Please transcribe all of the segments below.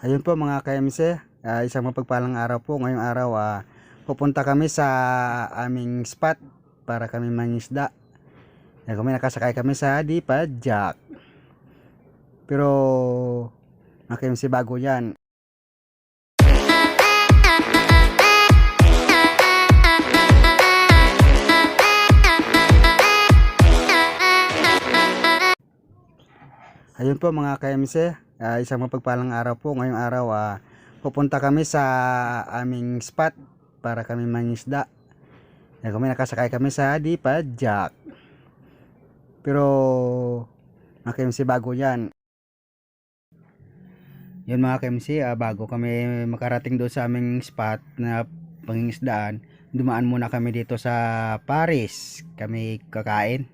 Ayun po mga KMC, isang mapagpalang araw po. Ngayong araw pupunta kami sa aming spot para kami mangisda. Kami nakasakay kami sa Dipa Jack. Pero mga KMC, bago yan. Ayun po mga KMC, isang mapagpalang araw po. Ngayong araw pupunta kami sa aming spot para kami mangisda. Kami nakasakay kami sa Dipa Jack. Pero mga KMC, bago yan. Yun mga KMC, bago kami makarating doon sa aming spot na pangingisdaan, dumaan muna kami dito sa Paris. Kami kakain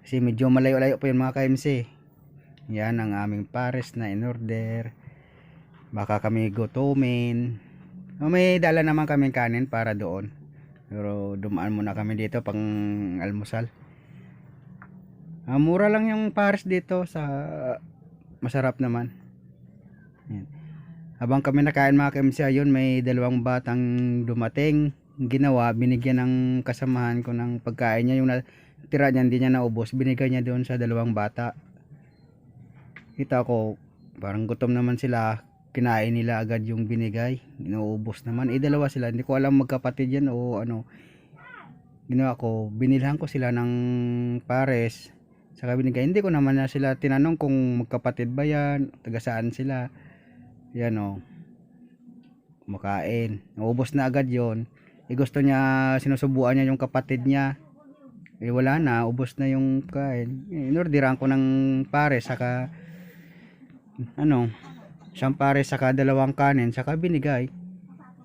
kasi medyo malayo-layo po yun mga KMC. Yan ang aming pares na in order. Baka kami gutumin. May dala naman kaming kanin para doon. Pero dumaan muna kami dito pang almusal. Mura lang yung pares dito, sa masarap naman. Yan. Habang kami nakain mga KMC, ayun, may dalawang batang dumating. Ginawa, binigyan ng kasamahan ko ng pagkain niya. Yung tira niya, hindi niya naubos. Binigay niya doon sa dalawang bata. Kita ko parang gutom naman sila, kinain nila agad yung binigay, inuubos naman. Dalawa sila, hindi ko alam magkapatid yan o ano. Ginawa ko, binilhan ko sila ng pares, saka binigay. Hindi ko naman na sila tinanong kung magkapatid ba yan, taga saan sila. Yan o, kumakain, naubos na agad yon. Gusto niya, sinusubuan niya yung kapatid niya. Wala na, ubos na yung kain. Inorderan ko ng pares, saka isang pares saka dalawang kanin, saka binigay.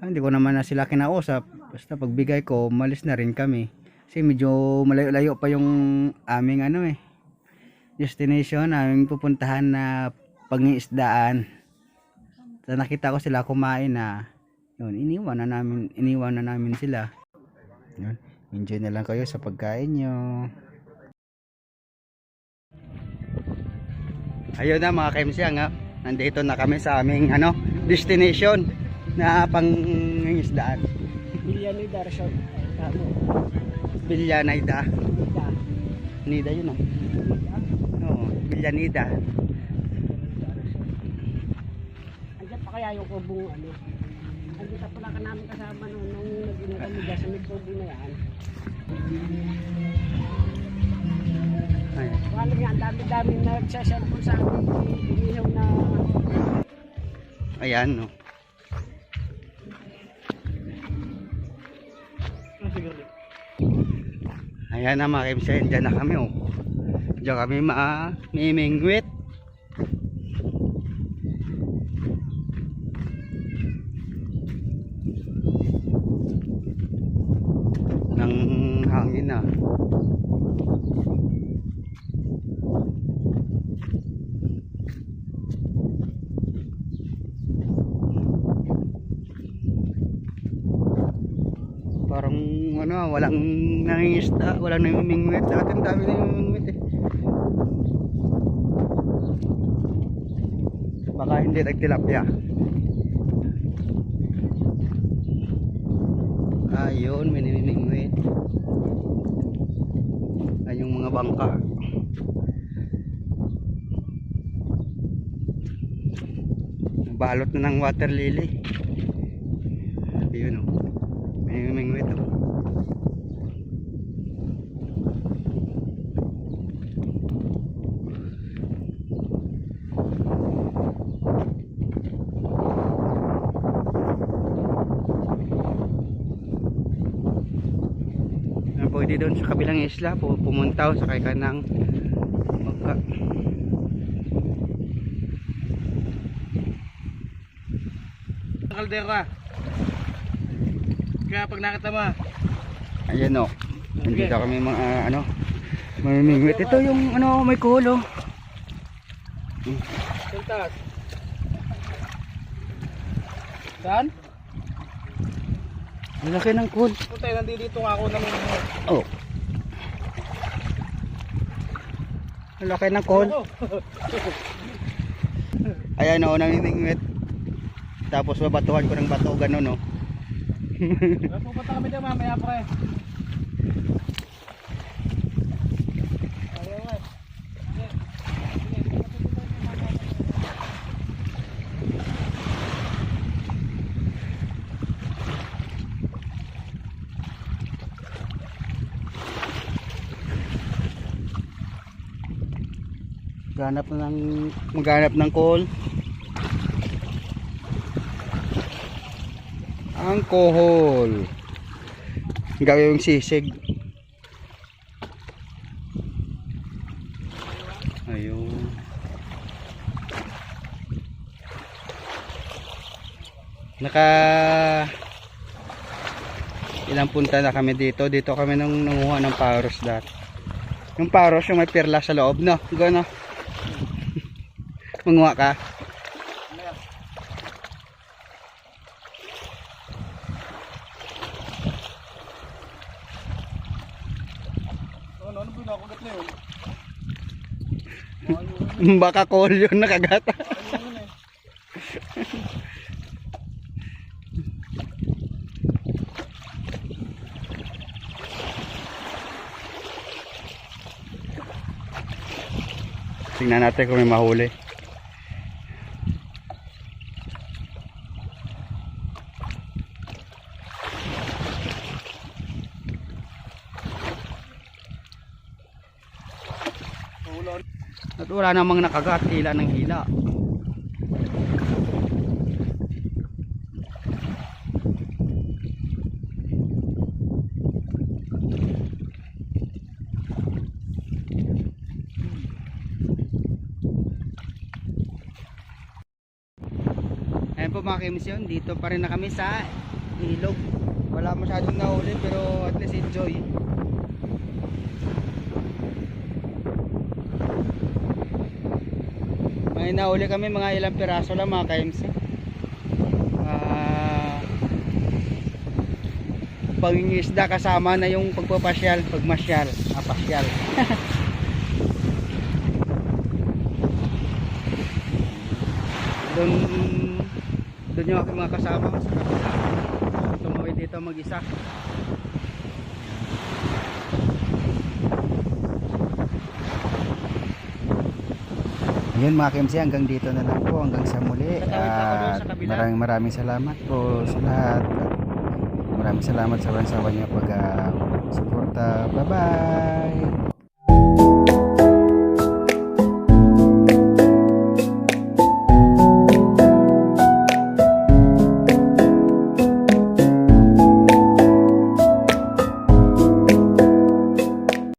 Hindi ko naman na sila kinausap, basta pagbigay ko malis na rin kami kasi medyo malayo-layo pa yung aming destination, aming pupuntahan na pangingisdaan. So nakita ko sila kumain na yun, iniwan na namin sila. Yun, enjoy na lang kayo sa pagkain nyo. Ayun na mga KMC, nandito na kami sa aming destination na pangingisdaan. Villanida Resort. Villanida. Nida yun Oo, Villanida. Andiyan pa kaya yung kubong Andiyan pa pala ka namin kasama nung nag-ina kami dyan sa Midsobi na yan. Wala nga, ang dami-dami na nagsaselfon sa amin. Inihaw na. Ayan, no. Ayan na mga KMC, dyan na kami, oh. Dyan kami mamimingwit. Ng hangin na. Parang walang nangingisda, walang namimingwit. Sa atin dami namimingwit Baka hindi nagtilapia. Ayun, may namimingwit. Ay yung mga bangka. Balot na ng water lily. Ayun o. Mingwit o. Pwede doon sa kabilang isla pumunta o sakay ka ng bangka. Kaldera. Kaya pag nakita mo. Ayan o. Nandito kami mga mamimingwit. Ito yung may kulo. Sintas. Saan? Ang laki ng kulo. Puta, nandito nga ako naman. Oh. Ang laki ng kulo. Ayan o, namimingwit. tapos babatuhan ko ng bato ganun no. Pupunta kami dyan mamaya pre. Maghanap ng call. Ang kohol. Gawin yung sisig. Ayun. Ilang punta na kami dito. Dito kami nung nanguha ng paros dati. Yung paros yung may pirla sa loob, no? Gano? Manguha ka? Ano pinakagat na yun? Baka call yun nakagat. Tingnan natin kung may mahuli. At wala namang nakagat, hila ng hila. Ayan po mga kemisyon, dito pa rin na kami sa ilog. Wala masyadong nahuli pero at least enjoy. May nahuli kami mga ilang piraso lang mga KMC. Pangingisda kasama na yung pagpapasyal, pagmasyal, pasyal. Doon yung aking mga kasama sa kapila. Tumawid dito mag-isa. Ayun mga KMC, hanggang dito na lang po, hanggang sa muli. At maraming salamat po sa lahat. Maraming salamat sa walang sawa niyo pag suporta. Bye bye.